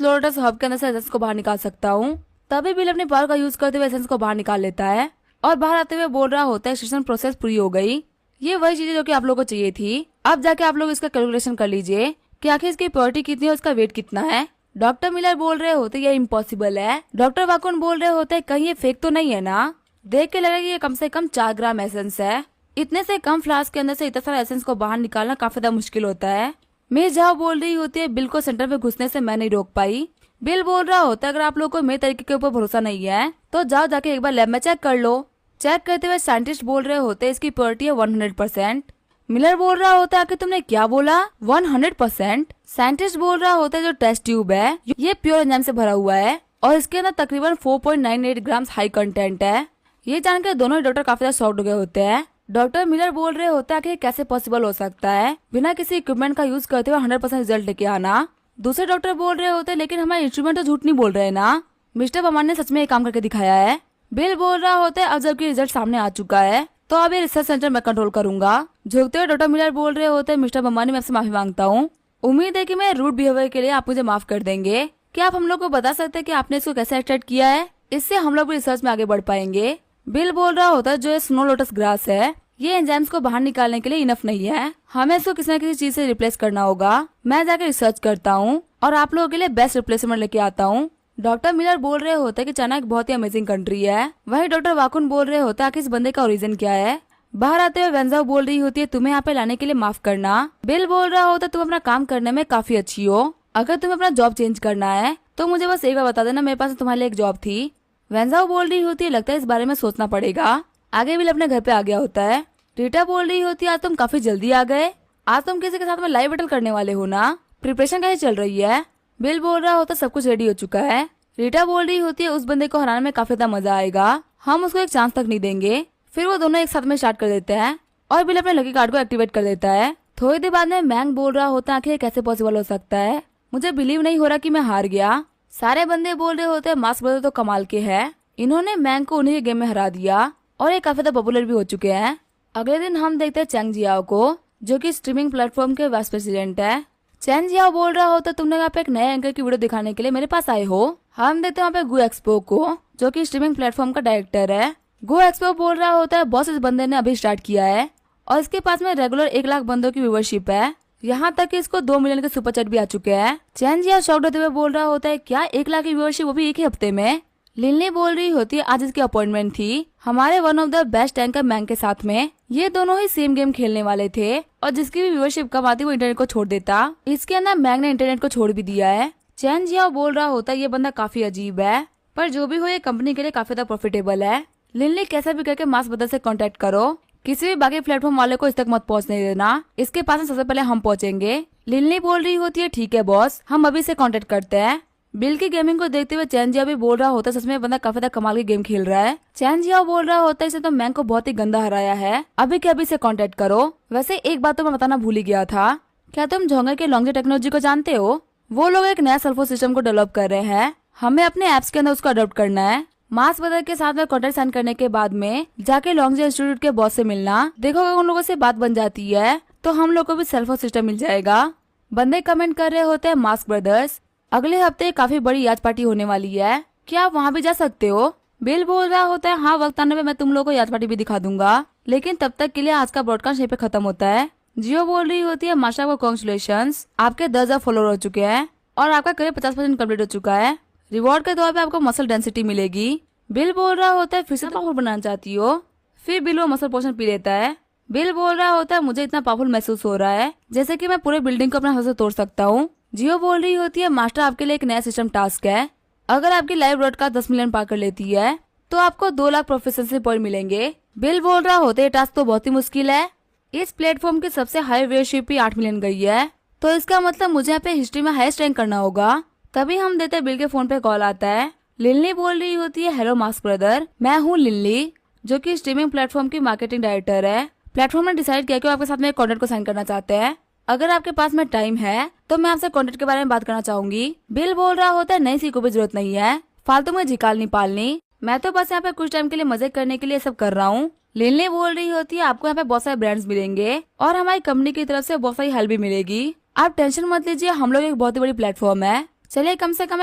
लोटस हब के अंदर से एसेंस को बाहर निकाल सकता हूँ। तभी बिल अपनी पावर का यूज करते हुए एसेंस को बाहर निकाल लेता है और बाहर आते हुए बोल रहा होता है एक्सट्रैक्शन प्रोसेस पूरी हो गई। ये वही चीजें जो कि आप लोगों को चाहिए थी। अब जाके आप लोग इसका कैलकुलेशन कर लीजिए कि आखिर इसकी प्योरिटी कितनी है, उसका वेट कितना है। डॉक्टर मिलर बोल रहे होते ये इम्पॉसिबल है। डॉक्टर वाकुन बोल रहे होते कहीं ये फेक तो नहीं है ना। देख के लगा कि ये कम से कम 4 ग्राम एसेंस है। इतने से कम फ्लास्क के अंदर से इतना सारा एसेंस को बाहर निकालना काफी ज्यादा मुश्किल होता है। मिस झाओ बोल रही होती है बिल को सेंटर में घुसने से मैं नहीं रोक पाई। बिल बोल रहा होता है अगर आप लोग को मेरे तरीके के ऊपर भरोसा नहीं है तो जाओ जाके एक बार लैब में चेक कर लो। चेक करते हुए साइंटिस्ट बोल रहे होते इसकी प्योरिटी है 100%। मिलर बोल रहा होता है कि तुमने क्या बोला 100%। साइंटिस्ट बोल रहा होता है जो टेस्ट ट्यूब है ये प्योर एंजाइम से भरा हुआ है और इसके अंदर तकरीबन 4.98 ग्राम हाई कंटेंट है। ये जानकर दोनों ही डॉक्टर काफी ज्यादा शॉक्ड हो गए होते हैं। डॉक्टर मिलर बोल रहे होता है कि कैसे पॉसिबल हो सकता है बिना किसी इक्विपमेंट का यूज करते हुए 100% रिजल्ट लेके आना। दूसरे डॉक्टर बोल रहे होते लेकिन हमारे इंस्ट्रूमेंट तो झूठ नहीं बोल रहे ना, मिस्टर बमान ने सच में ये काम करके दिखाया है। बिल बोल रहा होता है अब जबकि रिजल्ट सामने आ चुका है तो अब ये रिसर्च सेंटर में कंट्रोल करूंगा। झुकते हुए डॉक्टर मिलर बोल रहे होते हैं मिस्टर बमानी मैं आपसे माफी मांगता हूँ। उम्मीद है कि मेरे रूड बिहेवियर के लिए आप मुझे माफ कर देंगे। क्या आप हम लोग को बता सकते हैं कि आपने इसको कैसे एक्सट्रैक्ट किया है, इससे हम लोग भी रिसर्च में आगे बढ़ पाएंगे। बिल बोल रहा होता है जो ये स्नो लोटस ग्रास है ये एंजाइम्स को बाहर निकालने के लिए इनफ नहीं है, हमें इसको किसी न किसी चीज से रिप्लेस करना होगा। मैं जाकर रिसर्च करता हूँ और आप लोगों के लिए बेस्ट रिप्लेसमेंट लेके आता हूँ। डॉक्टर मिलर बोल रहे होते हैं कि चाइना एक बहुत ही अमेजिंग कंट्री है। वही डॉक्टर वाकुन बोल रहे होते हैं कि इस बंदे का ओरिजिन क्या है। बाहर आते हुए वेंजाओ बोल रही होती है तुम्हें यहाँ पे लाने के लिए माफ करना। बिल बोल रहा होता है तुम अपना काम करने में काफी अच्छी हो, अगर तुम्हें अपना जॉब चेंज करना है तो मुझे बस एक बार बता देना, मेरे पास तुम्हारे लिए एक जॉब थी। वेंजाओ बोल रही होती है लगता है इस बारे में सोचना पड़ेगा। आगे बिल अपने घर पे आ गया होता है। रीटा बोल रही होती है आज तुम काफी जल्दी आ गए, आज तुम किसी के साथ में लाइव बैटल करने वाले हो ना, प्रिपरेशन कैसे चल रही है। बिल बोल रहा होता सब कुछ रेडी हो चुका है। रीटा बोल रही होती है उस बंदे को हराने में काफी ज्यादा मजा आएगा, हम उसको एक चांस तक नहीं देंगे। फिर वो दोनों एक साथ में स्टार्ट कर देते हैं और बिल अपने लकी कार्ड को एक्टिवेट कर देता है। थोड़ी देर बाद में मैंग बोल रहा होता है आखिर कैसे पॉसिबल हो सकता है, मुझे बिलीव नहीं हो रहा कि मैं हार गया। सारे बंदे बोल रहे होते हैं मास्क ब्रदर तो कमाल के है, इन्होंने मैंग को उन्हीं के गेम में हरा दिया और ये काफी ज्यादा पॉपुलर भी हो चुके हैं। अगले दिन हम देखते हैं चैंग जियाओ को जो कि स्ट्रीमिंग प्लेटफॉर्म के वाइस प्रेसिडेंट है। चैंग जियाओ बोल रहा होता तुमने यहाँ पे एक नए एंकर की वीडियो दिखाने के लिए मेरे पास आए हो। हम देखते हैं वहाँ पे गो एक्सपो को जो कि स्ट्रीमिंग प्लेटफॉर्म का डायरेक्टर है। गो एक्सपो बोल रहा होता है बॉस इस बंदे ने अभी स्टार्ट किया है और इसके पास में रेगुलर 1 लाख बंदों की व्यूवरशिप है, यहाँ तक कि इसको 2 मिलियन के सुपर चैट भी आ चुके हैं। चैंग जियाओ शॉक्ड होते हुए बोल रहा होता है क्या 1 लाख की व्यूवरशिप वो भी एक ही हफ्ते में। लिनली बोल रही होती है आज इसकी अपॉइंटमेंट थी हमारे one of the best anchor मैंग के साथ में, ये दोनों ही सेम गेम खेलने वाले थे और जिसकी भी व्यूअरशिप कम आती वो इंटरनेट को छोड़ देता। इसके अंदर मैंग ने इंटरनेट को छोड़ भी दिया है। चैन जियाओ बोल रहा होता है ये बंदा काफी अजीब है पर जो भी हो ये कंपनी के लिए काफी ज्यादा प्रॉफिटेबल है। लिनली कैसा भी करके मास्क ब्रदर से कांटेक्ट करो, किसी भी बाकी प्लेटफॉर्म वाले को इस तक मत पहुंचने देना, इसके पास सबसे पहले हम पहुंचेंगे। लिनली बोल रही होती है ठीक है बॉस, हम अभी से कांटेक्ट करते हैं। बिल की गेमिंग को देखते हुए चैन जियाओ भी बोल रहा होता है सच में बंदा काफी ज्यादा कमाल की गेम खेल रहा है। चैन जियाओ बोल रहा होता है इसे तो मैंग को बहुत ही गंदा हराया है, अभी के अभी से कांटेक्ट करो। वैसे एक बात तो मैं बताना भूल ही गया था, क्या तुम जोंगर के लॉन्गजे टेक्नोलॉजी को जानते हो? वो लोग एक नया सेल्फोन सिस्टम को डेवलप कर रहे हैं, हमें अपने एप्स के अंदर उसको अडॉप्ट करना है। मास्क ब्रदर के साथ में कॉन्ट्रैक्ट साइन करने के बाद में जाके लॉन्गजे इंस्टीट्यूट के बॉस से मिलना, देखो अगर उन लोगों से बात बन जाती है तो हम लोग को भी सेल्फोन सिस्टम मिल जाएगा। बंदे कमेंट कर रहे होते हैं मास्क ब्रदर्स अगले हफ्ते काफी बड़ी याच पार्टी होने वाली है, क्या आप वहाँ भी जा सकते हो? बिल बोल रहा होता है हाँ वक्त आने पे मैं तुम लोगों को याच पार्टी भी दिखा दूंगा, लेकिन तब तक के लिए आज का ब्रॉडकास्ट यहीं पे खत्म होता है। जियो बोल रही होती है माशा को कॉन्ग्रेचुलेशंस, आपके 10,000 फॉलोअर हो चुके हैं और आपका करियर 50% कम्प्लीट हो चुका है, रिवॉर्ड के तौर पे आपको मसल डेंसिटी मिलेगी। बिल बोल रहा होता है फिर से पावरफुल बनाना चाहती हो? फिर बिल वो मसल पोर्शन पी लेता है। बिल बोल रहा होता है मुझे इतना पावरफुल महसूस हो रहा है जैसे कि मैं पूरे बिल्डिंग को अपने हाथ से तोड़ सकता हूँ। जियो बोल रही होती है मास्टर आपके लिए एक नया सिस्टम टास्क है, अगर आपकी लाइव ब्रॉडकास्ट 10 मिलियन पार कर लेती है तो आपको 2 लाख प्रोफेशनल पॉइंट मिलेंगे। बिल बोल रहा होता है टास्क तो बहुत ही मुश्किल है, इस प्लेटफॉर्म की सबसे हाई व्यूअरशिप ही 8 मिलियन गई है, तो इसका मतलब मुझे यहाँ पे हिस्ट्री में हाईएस्ट रैंक करना होगा। तभी हम देते बिल के फोन पे कॉल आता है। लिनली बोल रही होती है हेलो मास्क ब्रदर, मैं हूँ लिनली जो कि स्ट्रीमिंग प्लेटफॉर्म की मार्केटिंग डायरेक्टर है। प्लेटफॉर्म ने डिसाइड किया कि वो आपके साथ में कॉन्ट्रैक्ट को साइन करना चाहते हैं, अगर आपके पास में टाइम है तो मैं आपसे कॉन्ट्रैक्ट के बारे में बात करना चाहूंगी। बिल बोल रहा होता है नहीं सी को भी जरूरत नहीं है, फालतू में झिकाल नहीं पालनी, मैं तो बस यहाँ पे कुछ टाइम के लिए मजे करने के लिए सब कर रहा हूँ। लिनली बोल रही होती है आपको यहाँ पे बहुत सारे ब्रांड्स मिलेंगे और हमारी कंपनी की तरफ से बहुत सारी हेल्प भी मिलेगी। आप टेंशन मत लीजिए, हम लोग एक बहुत ही बड़ी प्लेटफॉर्म है। चलिए कम से कम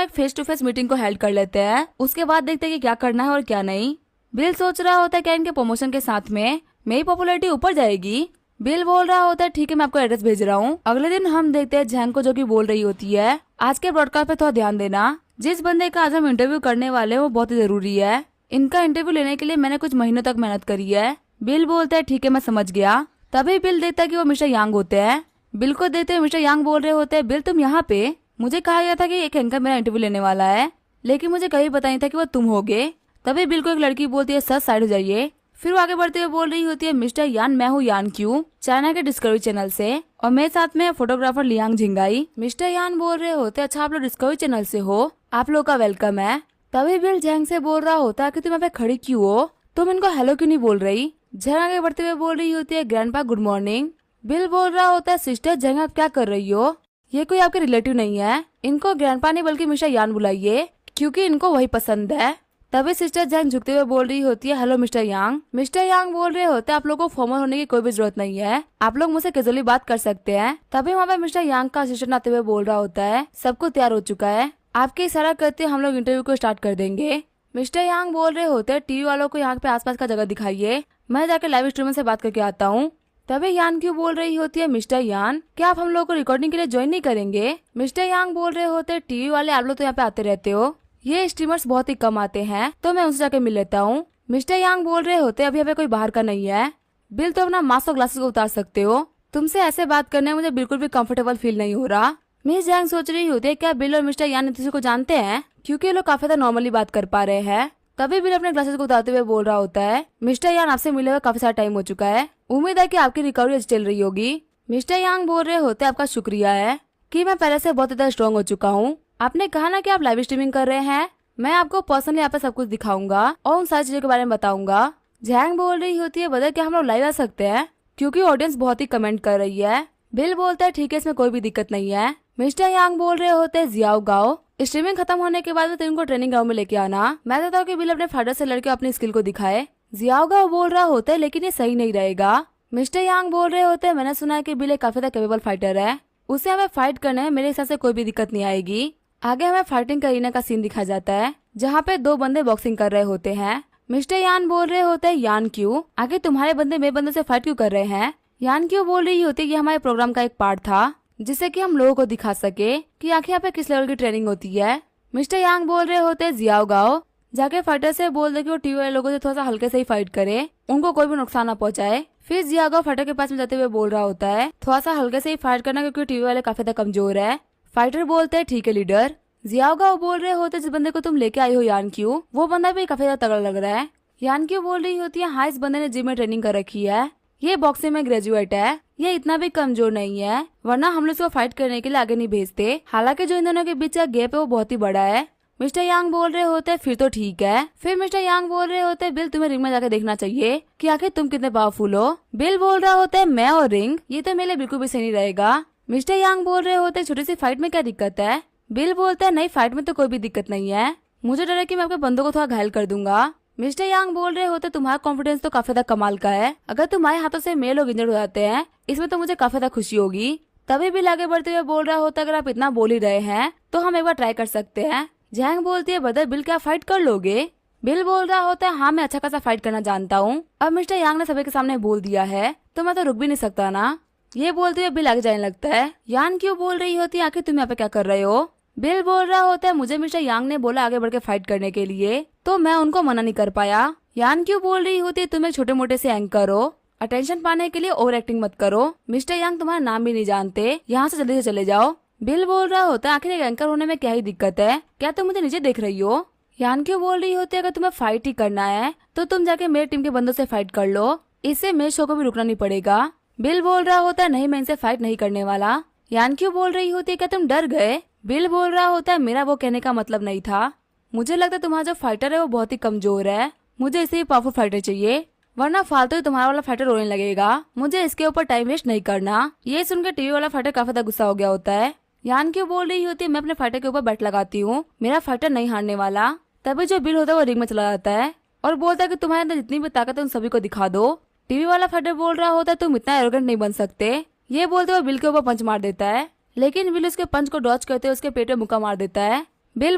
एक फेस टू फेस मीटिंग को हेल्प कर लेते हैं, उसके बाद देखते हैं कि क्या करना है और क्या नहीं। बिल सोच रहा होता है क्या इनके प्रमोशन के साथ में मेरी पॉपुलैरिटी ऊपर जाएगी। बिल बोल रहा होता है ठीक है मैं आपको एड्रेस भेज रहा हूँ। अगले दिन हम देखते हैं जैंग को जो कि बोल रही होती है आज के ब्रॉडकास्ट पे थोड़ा ध्यान देना, जिस बंदे का आज हम इंटरव्यू करने वाले हैं वो बहुत ही जरूरी है। इनका इंटरव्यू लेने के लिए मैंने कुछ महीनों तक मेहनत करी है। बिल बोलता है ठीक है मैं समझ गया। तभी बिल देखता है कि वो मिस्टर यांग होते हैं। बिल को देखते हुए मिस्टर यांग बोल रहे होते हैं बिल तुम यहाँ पे, मुझे कहा गया था कि एक एंकर मेरा इंटरव्यू लेने वाला है, लेकिन मुझे कभी पता नहीं था कि वो तुम होगे। तभी बिल को एक लड़की बोलती है सर साइड हो जाइए। फिर वो आगे बढ़ते हुए बोल रही होती है मिस्टर यान मैं हूँ यान क्यू, चाइना के डिस्कवरी चैनल से, और मेरे साथ में फोटोग्राफर लियांग झिंगाई। मिस्टर यान बोल रहे होते अच्छा आप लोग डिस्कवरी चैनल से हो, आप लोग का वेलकम है। तभी बिल जैंग से बोल रहा होता है कि तुम यहाँ पे खड़ी क्यों हो, तुम इनको हेलो क्यों नहीं बोल रही। जैंग आगे बढ़ते हुए बोल रही होती है ग्रैंडपा गुड मॉर्निंग। बिल बोल रहा होता है सिस्टर जैंग आप क्या कर रही हो, ये कोई आपके रिलेटिव नहीं है, इनको ग्रैंडपा नहीं बल्कि मिस्टर यान बुलाइए क्योंकि इनको वही पसंद है। तभी सिस्टर जैंग झुकते हुए बोल रही होती है हेलो मिस्टर यांग। मिस्टर यांग बोल रहे होते आप लोगों को फॉर्मल होने की कोई भी जरूरत नहीं है, आप लोग मुझसे कैजुअली बात कर सकते हैं। तभी वहाँ पे मिस्टर यांग का असिस्टेंट आते हुए बोल रहा होता है सबको तैयार हो चुका है, आपके इशारा करते हम लोग इंटरव्यू को स्टार्ट कर देंगे। मिस्टर यांग बोल रहे होते हैं टीवी वालों को यहाँ पे आसपास का जगह दिखाइए, मैं जाके लाइव स्ट्रीमर से बात करके आता हूँ। तभी यान क्यों बोल रही होती है मिस्टर यान क्या आप हम लोग को रिकॉर्डिंग के लिए ज्वाइन नहीं करेंगे। मिस्टर यांग बोल रहे होते हैं टीवी वाले आप लोग तो यहाँ पे आते रहते हो, ये स्ट्रीमर्स बहुत ही कम आते हैं तो मैं उनसे जाके मिल लेता हूँ। मिस्टर यांग बोल रहे होते अभी यहाँ पे कोई बाहर का नहीं है। बिल तो अपना मास्क और ग्लासेस को उतार सकते हो, तुमसे ऐसे बात करने में मुझे बिल्कुल भी कंफर्टेबल फील नहीं हो रहा। मिस जैंग सोच रही होती है क्या बिल और मिस्टर यान एक दूसरे को जानते हैं, क्योंकि ये लोग काफी ज्यादा नॉर्मली बात कर पा रहे हैं। तभी बिल अपने ग्लासेस को उतारते हुए बोल रहा होता है मिस्टर यान आपसे मिले हुए काफी सारा टाइम हो चुका है, उम्मीद है कि आपकी रिकवरी अच्छी चल रही होगी। मिस्टर यांग बोल रहे होते आपका शुक्रिया है कि मैं पहले से बहुत ज्यादा स्ट्रॉन्ग हो चुका हूँ। आपने कहा ना कि आप लाइव स्ट्रीमिंग कर रहे हैं, मैं आपको पर्सनली यहाँ पे सब कुछ दिखाऊंगा और उन सारी चीजों के बारे में बताऊंगा। जैंग बोल रही होती है बदल क्या हम लोग लाइव आ सकते हैं, क्योंकि ऑडियंस बहुत ही कमेंट कर रही है। बिल बोलता है ठीक है इसमें कोई भी दिक्कत नहीं है। मिस्टर यांग बोल रहे होते हैं जियाओ गाओ, स्ट्रीमिंग खत्म होने के बाद तुमको ट्रेनिंग ग्राउंड में लेके आना, मैं चाहता हूँ कि बिल अपने फादर से लड़के अपनी स्किल को दिखाए। जियाओ गाओ बोल रहा होता है लेकिन ये सही नहीं रहेगा। मिस्टर यांग बोल रहे होते हैं मैंने सुना है कि बिल एक काफी कैपेबल फाइटर है, उसे हमें फाइट करने में मेरे हिसाब से कोई भी दिक्कत नहीं आएगी। आगे हमें फाइटिंग करीना का सीन दिखा जाता है जहाँ पे दो बंदे बॉक्सिंग कर रहे होते हैं। मिस्टर यान बोल रहे होते हैं यान क्यों, आगे तुम्हारे बंदे मेरे बंदे से फाइट क्यों कर रहे हैं। यान क्यों बोल रही होती है ये हमारे प्रोग्राम का एक पार्ट था जिससे कि हम लोगों को दिखा सके कि आखिर यहाँ पे किस लेवल की ट्रेनिंग होती है। मिस्टर यांग बोल रहे होते हैं जियाओ गाओ जाके फाइटर से बोल दे कि वो टीवी वाले लोगों से थोड़ा सा हल्के से ही फाइट करे, उनको कोई भी नुकसान ना पहुंचाए। फिर जियाओ गाओ फाइटर के पास में जाते हुए बोल रहा होता है थोड़ा सा हल्के से ही फाइट करना क्योंकि टीवी वाले काफी ज्यादा कमजोर है। फाइटर बोलते हैं ठीक है लीडर। जियाओ गाओ बोल रहे होते जिस बंदे को तुम लेके आई हो यान क्यों, वो बंदा भी काफी ज्यादा तगड़ा लग रहा है। यान क्यों बोल रही होती है हाँ इस बंदे ने जिम में ट्रेनिंग कर रखी है, ये बॉक्सिंग में ग्रेजुएट है, ये इतना भी कमजोर नहीं है वरना हम लोग इसको फाइट करने के लिए आगे नहीं भेजते। हालांकि जो इन दोनों के बीच का गैप है वो बहुत ही बड़ा है। मिस्टर यांग बोल रहे होते फिर तो ठीक है। फिर मिस्टर यांग बोल रहे होते बिल तुम्हें रिंग में जाकर देखना चाहिए कि आखिर तुम कितने पावरफुल हो। बिल बोल रहा होता है मैं और रिंग ये तो मेरे लिए बिल्कुल भी सही नहीं रहेगा। मिस्टर यांग बोल रहे होते छोटी सी फाइट में क्या दिक्कत है। बिल बोलता है नहीं फाइट में तो कोई भी दिक्कत नहीं है, मुझे डर है कि मैं आपके बंदों को थोड़ा घायल कर दूंगा। मिस्टर यांग बोल रहे होते तुम्हारा कॉन्फिडेंस तो काफी ज्यादा कमाल का है, अगर तुम्हारे हाथों से मेरे लोग इंजर्ड हो जाते हैं इसमें तो मुझे काफी ज्यादा खुशी होगी। तभी बिल आगे बढ़ते हुए बोल रहा होता अगर आप इतना बोल ही रहे हैं तो हम एक बार ट्राई कर सकते हैं। जैंग बोलती है बदर बिल क्या फाइट कर लोगे। बिल बोल रहा होता है हाँ मैं अच्छा खासा फाइट करना जानता हूँ, अब मिस्टर यांग ने सभी के सामने बोल दिया है तो मैं तो रुक भी नहीं सकता ना। ये बोलते हुए बिल आगे जाने लगता है। यान क्यों बोल रही होती है आखिर तुम यहाँ पे क्या कर रहे हो। बिल बोल रहा होता है मुझे मिस्टर यांग ने बोला आगे बढ़ के फाइट करने के लिए तो मैं उनको मना नहीं कर पाया। यान क्यों बोल रही होती है तुम एक छोटे मोटे से एंकर हो, अटेंशन पाने के लिए ओवर एक्टिंग मत करो, मिस्टर यांग तुम्हारा नाम भी नहीं जानते, यहाँ से जल्दी से चले जाओ। बिल बोल रहा होता है आखिर एक एंकर होने में क्या ही दिक्कत है, क्या तुम मुझे नीचे देख रही हो। यान क्यों बोल रही होती है अगर तुम्हें फाइट ही करना है तो तुम जाके मेरी टीम के बंदों से फाइट कर लो, इससे मेरे शो को भी रुकना नहीं पड़ेगा। बिल बोल रहा होता है नहीं मैं इनसे फाइट नहीं करने वाला। यान क्यों बोल रही होती है क्या तुम डर गए। बिल बोल रहा होता है मेरा वो कहने का मतलब नहीं था, मुझे लगता है तुम्हारा जो फाइटर है वो बहुत ही कमजोर है, मुझे इससे पावरफुल फाइटर चाहिए वरना फालतू ही तुम्हारा वाला फाइटर रोने लगेगा, मुझे इसके ऊपर टाइम वेस्ट नहीं करना। ये सुनकर टीवी वाला फाइटर काफी ज्यादा गुस्सा हो गया होता है। यान क्यों बोल रही होती है मैं अपने फाइटर के ऊपर बैट लगाती हूँ, मेरा फाइटर नहीं हारने वाला। तभी जो बिल होता है वो रिंग में चला जाता है और बोलता है कि तुम्हारे अंदर जितनी भी ताकत है उन सभी को दिखा दो। टीवी वाला फाइटर बोल रहा होता है तुम इतना एरोगेंट नहीं बन सकते। ये बोलते हुए बिल के ऊपर पंच मार देता है, लेकिन बिल उसके पंच को डॉज करते हुए उसके पेट में मुक्का मार देता है। बिल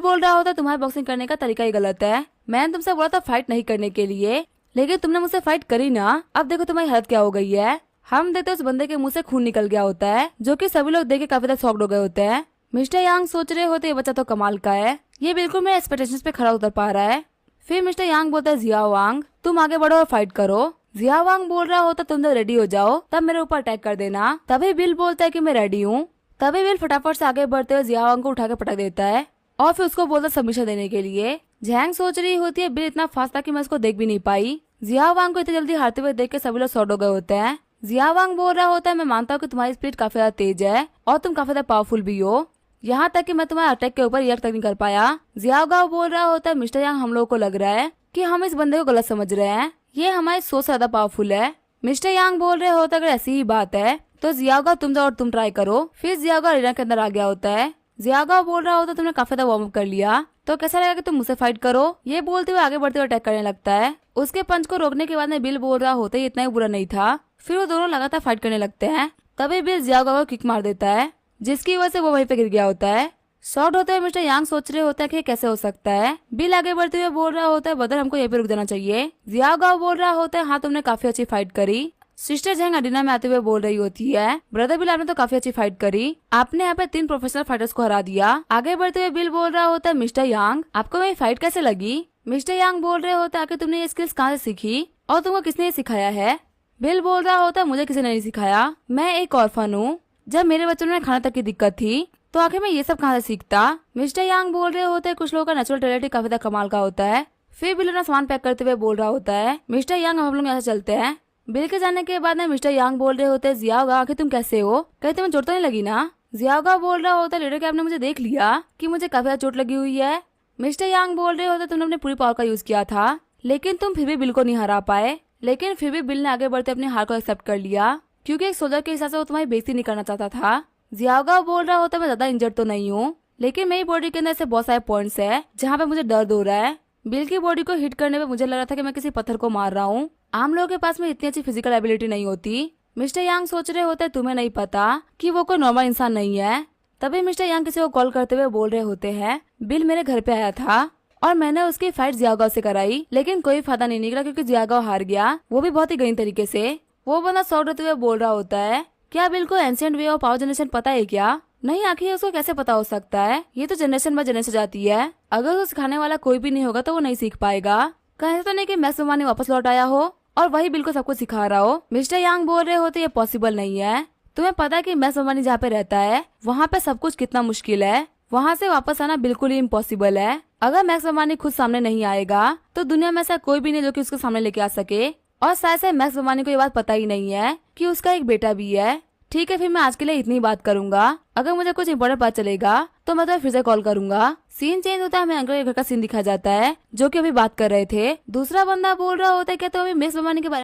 बोल रहा होता है तुम्हारे बॉक्सिंग करने का तरीका ही गलत है। मैंने तुमसे बोला था फाइट नहीं करने के लिए, लेकिन तुमने मुझसे फाइट करी ना। अब देखो तुम्हारी हालत क्या हो गई है। हम देखते उस बंदे के मुंह से खून निकल गया होता है, जो कि सभी लोग देख के काफी ज्यादा शॉक्ड हो गए होते हैं। मिस्टर यांग सोच रहे होते ये बच्चा तो कमाल का है, ये बिल्कुल मेरे एक्सपेक्टेशंस पे खरा उतर पा रहा है। फिर मिस्टर यांग बोलता है जिया वांग तुम आगे बढ़ो और फाइट करो। जिया वांग बोल रहा होता तुम जब रेडी हो जाओ तब मेरे ऊपर अटैक कर देना। तभी बिल बोलता है कि मैं रेडी हूँ। तभी बिल फटाफट से आगे बढ़ते हुए जिया वांग को उठा के पटक देता है और फिर उसको बोलता सबमिशन देने के लिए। जैंग सोच रही होती है बिल इतना फास्ट था कि मैं उसको देख भी नहीं पाई। जिया वांग को इतनी जल्दी हारते हुए देख के सभी लोग शॉट हो गए होते हैं। जिया वांग बोल रहा होता है मैं मानता हूँ कि तुम्हारी स्पीड काफी ज्यादा तेज है और तुम काफी ज्यादा पावरफुल भी हो, यहाँ तक कि मैं तुम्हारे अटैक के ऊपर रिएक्ट तक नहीं कर पाया। जिया गाओ बोल रहा होता है मिस्टर यांग हम लोगों को लग रहा है कि हम इस बंदे को गलत समझ रहे हैं, ये हमारी सोच से ज्यादा पावरफुल है। मिस्टर यांग बोल रहे होता अगर ऐसी ही बात है तो जियागा तुम जाओ और तुम ट्राई करो। फिर जियागा अरेना के अंदर आ गया होता है। जियागा बोल रहा होता तुमने काफी ज्यादा वार्म अप कर लिया तो कैसा लगा कि तुम मुझसे फाइट करो। ये बोलते हुए आगे बढ़ते हुए अटैक करने लगता है। उसके पंच को रोकने के बाद में बिल बोल रहा होता है इतना ही बुरा नहीं था। फिर वो दोनों लगातार फाइट करने लगते हैं। तभी बिल जियागा को किक मार देता है, जिसकी वजह से वो वहीं पे गिर गया होता है। शॉट होते हुए मिस्टर यांग सोच रहे होता है कि कैसे हो सकता है। बिल आगे बढ़ते हुए बोल रहा होता है बदर हमको यहीं पे रुक जाना चाहिए। जियागा बोल रहा होता है हाँ तुमने काफी अच्छी फाइट करी। सिस्टर जैंग अरीना में आते हुए बोल रही होती है ब्रदर बिल आपने तो काफी अच्छी फाइट करी, आपने यहाँ पे 3 प्रोफेशनल फाइटर्स को हरा दिया। आगे बढ़ते हुए बिल बोल रहा होता है मिस्टर यांग आपको मेरी फाइट कैसे लगी। मिस्टर यांग बोल रहे होता है कि तुमने ये स्किल्स कहाँ से सीखी और तुमको किसने ये सिखाया है। बिल बोल रहा होता है मुझे किसी ने नहीं सिखाया, मैं एक ऑर्फन हूँ। जब मेरे बच्चों में खाने तक की दिक्कत थी तो आखिर मैं ये सब कहाँ से सीखता। मिस्टर यांग बोल रहे होते हैं कुछ लोगों का नेचुरल टैलेंट काफी ज्यादा कमाल का होता है। फिर बिल अपना सामान पैक करते हुए बोल रहा होता है मिस्टर यांग हम लोग यहाँ से चलते हैं। बिल के जाने के बाद में मिस्टर यांग बोल रहे होते हैं जियागा आखिर तुम कैसे हो, कहीं तुम्हें चोट तो नहीं लगी ना। जियागा बोल रहा होता है लीडर के आपने मुझे देख लिया कि मुझे काफी ज्यादा चोट लगी हुई है। मिस्टर यांग बोल रहे होते तुमने अपनी पूरी पावर का यूज किया था लेकिन तुम फिर भी बिल को नहीं हरा पाए। लेकिन फिर भी बिल ने आगे बढ़ते अपनी हार को एक्सेप्ट कर लिया क्योंकि एक सोल्जर के हिसाब से वो तुम्हारी बेइज्जती नहीं करना चाहता था। जियागा बोल रहा होता मैं ज्यादा इंजर्ड तो नहीं हूँ, लेकिन मेरी बॉडी के अंदर ऐसे बहुत सारे पॉइंट्स है जहाँ पे मुझे दर्द हो रहा है। बिल की बॉडी को हिट करने में मुझे लग रहा था कि मैं किसी पत्थर को मार रहा हूँ। आम लोगों के पास में इतनी अच्छी फिजिकल एबिलिटी नहीं होती। मिस्टर यांग सोच रहे होते तुम्हें नहीं पता कि वो कोई नॉर्मल इंसान नहीं है। तभी मिस्टर यांग किसी को कॉल करते हुए बोल रहे होते हैं बिल मेरे घर पे आया था और मैंने उसकी फाइट जियागाओ से कराई, लेकिन कोई फायदा नहीं निकला क्योंकि जियागाओ हार गया, वो भी बहुत ही गरीब तरीके से। वो बंदा शॉक होते हुए बोल रहा होता है क्या बिल को ancient way of power generation पता है क्या। नहीं आखिर उसको कैसे पता हो सकता है, ये तो जनरेशन बाय जनरेशन जाती है। अगर उसको सिखाने वाला कोई भी नहीं होगा तो वो नहीं सीख पाएगा। कहीं तो नहीं कि मैक्स मानी वापस लौट आया हो और वही बिल को सब कुछ सिखा रहा हो। मिस्टर यांग बोल रहे होते ये पॉसिबल नहीं है। तुम्हें पता है कि मैक्स मानी जहाँ पे रहता है वहाँ पे सब कुछ कितना मुश्किल है, वहाँ से वापस आना बिल्कुल ही इम्पॉसिबल है। अगर मैक्स अम्बानी खुद सामने नहीं आएगा तो दुनिया में ऐसा कोई भी नहीं जो कि उसको सामने लेके आ सके। और शायद से मैक्स अम्बानी को ये बात पता ही नहीं है कि उसका एक बेटा भी है। ठीक है फिर मैं आज के लिए इतनी बात करूंगा, अगर मुझे कुछ इंपॉर्टेंट पता चलेगा तो मैं तुम्हें फिर से कॉल करूंगा। सीन चेंज होता है, हमें अंकल के घर का सीन दिखाया जाता है जो कि अभी बात कर रहे थे। दूसरा बंदा बोल रहा होता है क्या तो अभी मैक्स अम्बानी के बारे